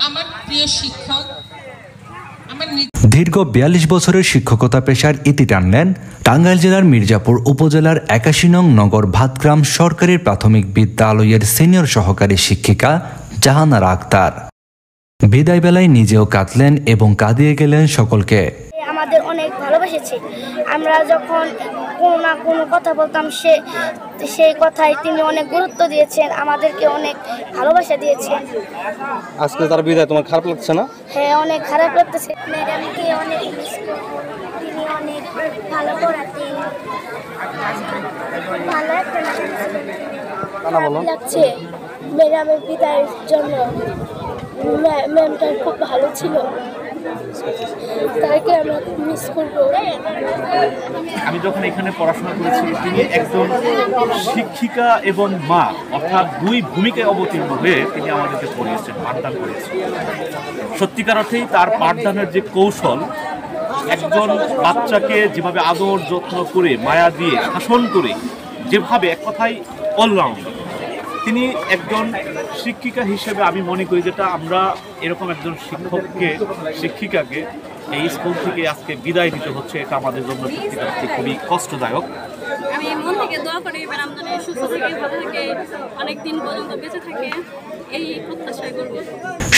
আমার প্রিয় শিক্ষক, দীর্ঘ ৪২ বছরের শিক্ষকতা পেশার ইতি টানলেন টাঙ্গাইল জেলার মির্জাপুর উপজেলার ৮১ নং নগর ভাতগ্রাম সরকারি প্রাথমিক বিদ্যালয়ের সিনিয়র সহকারী শিক্ষিকা জাহানারা আক্তার। বিদায় বেলায় নিজেও কাঁদলেন এবং কাঁদিয়ে গেলেন সকলকে। আমাদের অনেক ভালোবেসেছে। আমরা যখন কোনো না কোনো কথা বলতাম সেই কথায় তিনি অনেক গুরুত্ব দিয়েছেন, আমাদেরকে অনেক ভালোবাসা দিয়েছেন। আজকে তার বিদায় তোমার খারাপ লাগছে না? হ্যাঁ, অনেক খারাপ লাগতেছে। ম্যাডামকে অনেক মিস করব, তিনি অনেক ভালো পড়াতেন, ভালো একটা লাগছে ম্যাডামের বিদায়ের জন্য। ম্যামটা খুব ভালো ছিল, তাকে আমরা মিস করব। আমি যখন এখানে পড়াশোনা করেছি, তিনি একজন শিক্ষিকা এবং মা, অর্থাৎ দুই ভূমিকায় অবতীর্ণ হয়ে তিনি আমাদেরকে পড়িয়েছেন, পাঠদান করেছেন। সত্যিকার অর্থেই তার পাঠদানের যে কৌশল, একজন বাচ্চাকে যেভাবে আদর যত্ন করে মায়া দিয়ে শাসন করে, যেভাবে এক কথায় অলরাউন্ডার, তিনি একজন শিক্ষিকা হিসেবে আমি মনে করি যেটা আমরা এরকম একজন শিক্ষিকাকে এই স্কুল থেকে আজকে বিদায় দিতে হচ্ছে, এটা আমাদের জন্য সত্যিকার খুবই কষ্টদায়ক। আমি মন থেকে দোয়া করি ম্যাডাম যেন সুস্থ থেকে ভালো থাকে, অনেক দিন পর্যন্ত বেঁচে থাকে, এই প্রত্যাশা করব।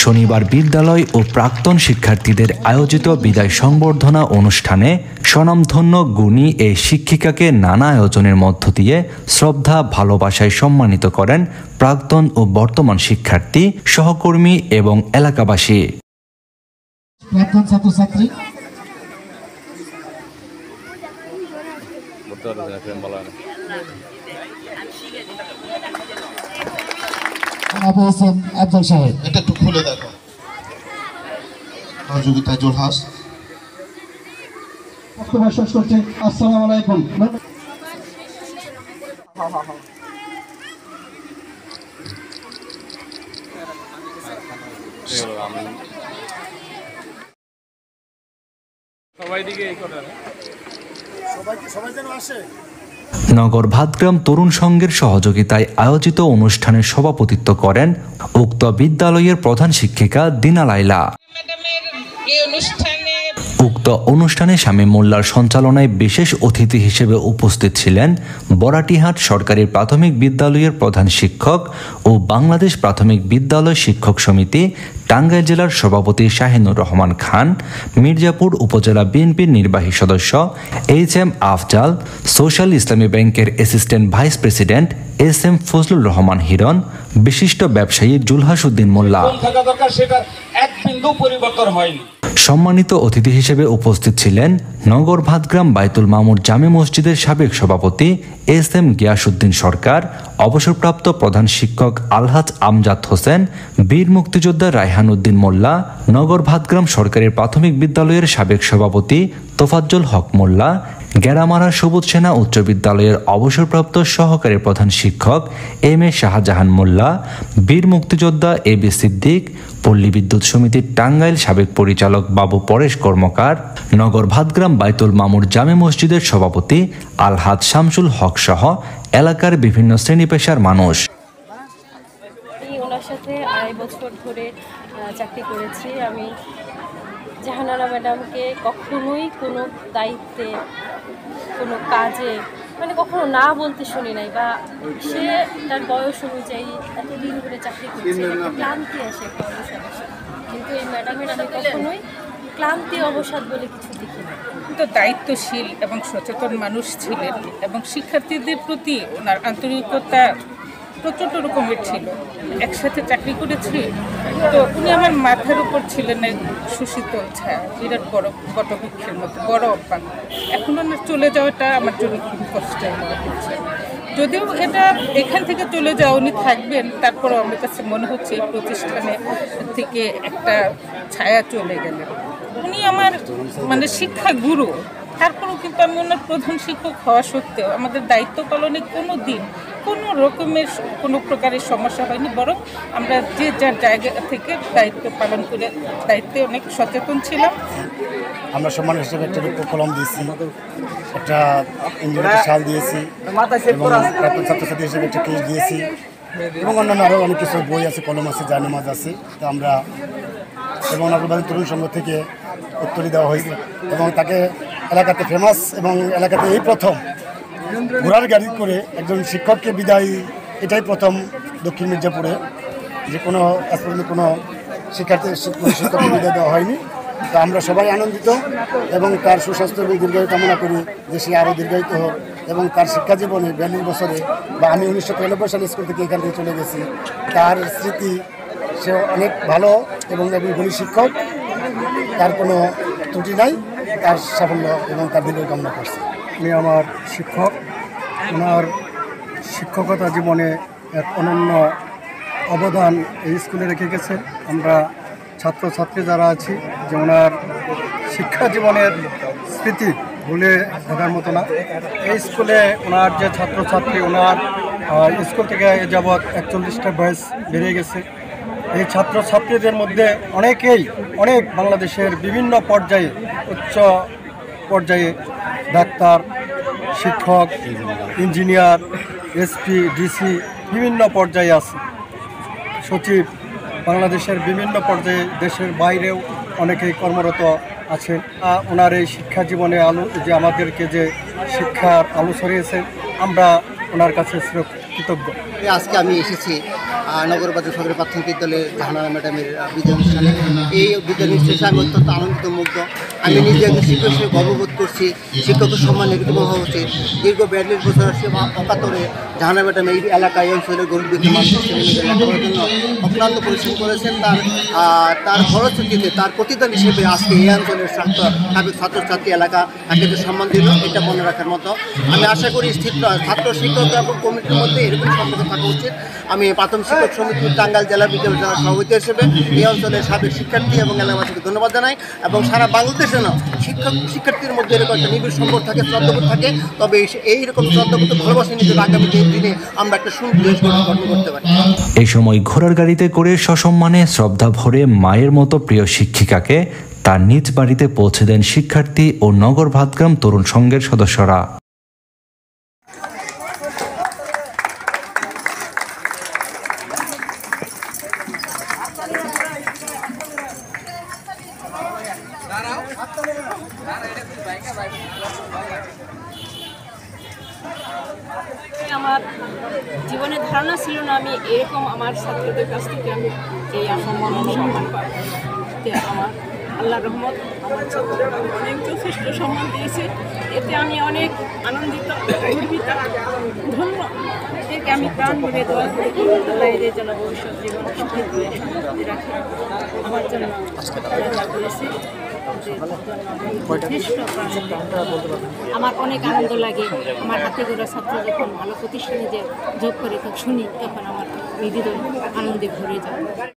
শনিবার বিদ্যালয় ও প্রাক্তন শিক্ষার্থীদের আয়োজিত বিদায় সংবর্ধনা অনুষ্ঠানে স্বনামধন্য গুণী এই শিক্ষিকাকে নানা আয়োজনের মধ্য দিয়ে শ্রদ্ধা ভালোবাসায় সম্মানিত করেন প্রাক্তন ও বর্তমান শিক্ষার্থী, সহকর্মী এবং এলাকাবাসী। প্রাক্তন ছাত্রছাত্রী আফজল সাহেব, এটা একটু খুলে দেখো। সহযোগিতায় জোরহাস বক্তব্য শেষ করছে। আসসালামু আলাইকুম। নগর ভাতগ্রাম তরুণ সংঘের সহযোগিতায় আয়োজিত অনুষ্ঠানে সভাপতিত্ব করেন উক্ত বিদ্যালয়ের প্রধান শিক্ষিকা দিনা লাইলা। উক্ত অনুষ্ঠানে শামীম মোল্লার সঞ্চালনায় বিশেষ অতিথি হিসেবে উপস্থিত ছিলেন বরাটিহাট সরকারি প্রাথমিক বিদ্যালয়ের প্রধান শিক্ষক ও বাংলাদেশ প্রাথমিক বিদ্যালয় শিক্ষক সমিতি টাঙ্গাইল জেলার সভাপতি শাহিনুর রহমান খান, মির্জাপুর উপজেলা বিএনপির নির্বাহী সদস্য HM আফজাল, সোশ্যাল ইসলামী ব্যাংকের assistant vice president SM Fazlur Rahman Hiran, বিশিষ্ট ব্যবসায়ী জুলহাস উদ্দিন মোল্লা। সম্মানিত অতিথি হিসেবে উপস্থিত ছিলেন নগর ভাতগ্রাম বাইতুল মামুর জামে মসজিদের সাবেক সভাপতি SM গিয়াসউদ্দিন সরকার, অবসরপ্রাপ্ত প্রধান শিক্ষক আলহাজ আমজাদ হোসেন, বীর মুক্তিযোদ্ধা রায়হান উদ্দিন মোল্লা, নগর ভাতগ্রাম সরকারি প্রাথমিক বিদ্যালয়ের সাবেক সভাপতি তোফাজ্জল হক মোল্লা, গেরামারা সবুজ সেনা উচ্চ বিদ্যালয়ের অবসরপ্রাপ্ত সহকারী প্রধান শিক্ষক MA শাহজাহান মোল্লা, বীর মুক্তিযোদ্ধা AB সিদ্দিক, পল্লী বিদ্যুৎ সমিতির টাঙ্গাইল সাবেক পরিচালক বাবু পরেশ কর্মকার, নগর ভাতগ্রাম বাইতুল মামুর জামে মসজিদের সভাপতি আলহাজ শামসুল হক সহ এলাকার বিভিন্ন শ্রেণী পেশার মানুষ। ওনার সাথে 2.5 বছর ধরে চাকরি করেছি। আমি জাহানারা ম্যাডামকে কখনোই কোনো দায়িত্বে, কোনো কাজে কখনো না বলতে শুনি নাই, বা সে তার বয়স অনুযায়ী এতদিন ধরে চাকরি করছে, ক্লান্তি আসে একটা অবসাদ আসে, কিন্তু এই ম্যাডামের আমি কখনোই ক্লান্তি অবসাদ বলে কিছু দেখি না। তো দায়িত্বশীল এবং সচেতন মানুষ ছিলেন এবং শিক্ষার্থীদের প্রতি ওনার আন্তরিকতা প্রচণ্ড রকমের ছিল। একসাথে চাকরি করেছি, তো উনি আমার মাথার উপর ছিলেন এক সুশীতল ছায়া, বিরাট বড় বটবৃক্ষের মতো বড় অভ্যাস। এখন ওনার চলে যাওয়াটা আমার জন্য খুব কষ্টের মনে হচ্ছে। যদিও এটা এখান থেকে চলে যাওয়া, উনি থাকবেন, তারপরেও আমার কাছে মনে হচ্ছে এই প্রতিষ্ঠানে থেকে একটা ছায়া চলে গেলেন। উনি আমার শিক্ষা গুরু, তারপরেও কিন্তু আমি ওনার প্রধান শিক্ষক হওয়া সত্ত্বেও আমাদের দায়িত্ব পালনে কোনো দিন কোনো রকমের কোনো প্রকারের সমস্যা হয়নি, বরং আমরা যে যার জায়গা থেকে দায়িত্ব পালন করে দায়িত্বে অনেক সচেতন ছিলাম। আমরা সম্মান হিসেবে একটা রূপ কলম দিয়েছি, একটা ইঞ্জিনিয়ারিং শাল দিয়েছি এবং ছাত্রছাত্রী হিসেবে একটা কেস দিয়েছি। এবং অন্যান্য আরও অনেক কিছু বই আছে, কলম আছে, জায়নামাজ আছে। তো আমরা এবং নগরবাদী তরুণ সংঘ থেকে উত্তরী দেওয়া হয়েছে এবং তাকে এলাকাতে ফেমাস এবং এলাকাতে এই প্রথম ঘোড়ার গাড়ি করে একজন শিক্ষককে বিদায়, এটাই প্রথম দক্ষিণ মির্জাপুরে যে কোনো আজ পর্যন্ত কোনো শিক্ষককে বিদায় দেওয়া হয়নি। তো আমরা সবাই আনন্দিত এবং তার সুস্বাস্থ্য এবং দীর্ঘায়ু কামনা করি যে সে আরও দীর্ঘায়িত হোক এবং তার শিক্ষা জীবনে 42 বছরে বা আমি 1993 সালে স্কুল থেকে এখান থেকে চলে গেছি, তার স্মৃতি সে অনেক ভালো এবং একজন গুণী শিক্ষক, তার কোনো ত্রুটি নাই, তার সাফল্য এবং তার দীর্ঘায়ু কামনা করছি। আমি আমার শিক্ষক, ওনার শিক্ষকতা জীবনে এক অনন্য অবদান এই স্কুলে রেখে গেছেন। আমরা ছাত্রছাত্রী যারা আছি যে ওনার শিক্ষা জীবনের স্মৃতি ভুলে থাকার মতো না। এই স্কুলে ওনার যে ছাত্রছাত্রী, ওনার স্কুল থেকে এ যাবৎ 41টা ব্যাচ বেরিয়ে গেছে। এই ছাত্রছাত্রীদের মধ্যে অনেকেই বাংলাদেশের বিভিন্ন পর্যায়ে, উচ্চ পর্যায়ে ডাক্তার, শিক্ষক, ইঞ্জিনিয়ার, এসপি, ডিসি বিভিন্ন পর্যায়ে আছে, সচিব, বাংলাদেশের বিভিন্ন পর্যায়ে, দেশের বাইরেও অনেকেই কর্মরত আছেন। ওনার এই শিক্ষা জীবনে যে আমাদেরকে যে শিক্ষার আলো ছড়িয়েছেন, আমরা ওনার কাছে কৃতজ্ঞ। আজকে আমি এসেছি নগরবাজার সদর প্রাথমিক বিদ্যালয়ের জাহানারা ম্যাডামের বিদায় অনুষ্ঠানে। এই বিদায় অনুষ্ঠানে আমি অত্যন্ত আনন্দিত, মুগ্ধ। আমি নিজে একজন শিক্ষক হিসেবে গর্ববোধ করছি। শিক্ষকের সম্মান এরকম হওয়া উচিত। দীর্ঘ 42 বছর সেবা অকাতরে জাহানারা ম্যাডাম এই এলাকায়, অঞ্চলের গরিব দুঃখী মানুষের লেখাপড়ার জন্য অক্লান্ত পরিশ্রম করেছেন। তার ফলশ্রুতিতে তার প্রতিদান হিসেবে আজকে এই অঞ্চলের সাবেক ছাত্রছাত্রী এলাকা তাকে যে সম্মান দিল, এটা মনে রাখার মতো। আমি আশা করি ছাত্র শিক্ষক এবং কমিটির মধ্যে এরকম সম্পর্ক থাকা উচিত। আমি প্রাথমিক শিক্ষক সমিতির টাঙ্গাইল জেলা বিদ্যালয় জেলার সভাপতি হিসেবে এই অঞ্চলের সাবেক শিক্ষার্থী এবং এলাকাবাসীকে ধন্যবাদ জানাই এবং সারা বাংলাদেশে না শিক্ষার্থীর মধ্যে এরকম একটা নিবিড় সম্পর্ক থাকে, শ্রদ্ধাবোধ থাকে। তবে এইরকম শ্রদ্ধাবোধ ভালোবাসা নিতে আগামী দিনে আমরা একটা সুন্দর দেশ গঠন করতে পারি। এই সময় ঘোড়ার গাড়িতে করে সসম্মানে শ্রদ্ধা ভরে মায়ের মতো প্রিয় শিক্ষিকাকে তার নিজ বাড়িতে পৌঁছে দেন শিক্ষার্থী ও নগর ভাতগ্রাম তরুণ সংঘের সদস্যরা। আমার জীবনে ধারণা ছিল না আমি এরকম আমার ছাত্রদের কাছ থেকে আমি এই সম্মান পাই। আমার আল্লাহ রহমত, আমার ছাত্ররা অনেক যথেষ্ট সম্মান দিয়েছে। এতে আমি অনেক আনন্দিত, গর্বিত, ধন্য। এদেরকে আমি প্রাণ ভরে দোয়া করি আল্লাহ এদের যেন ভবিষ্যৎ জীবন সুখী রাখে। আমার জন্য করেছে আমার অনেক আনন্দ লাগে। আমার হাতে গোড়া ছাত্র যখন ভালো প্রতিষ্ঠানে যে যোগ করে শুনি, তখন আমার হৃদয় আনন্দে ভরে যায়।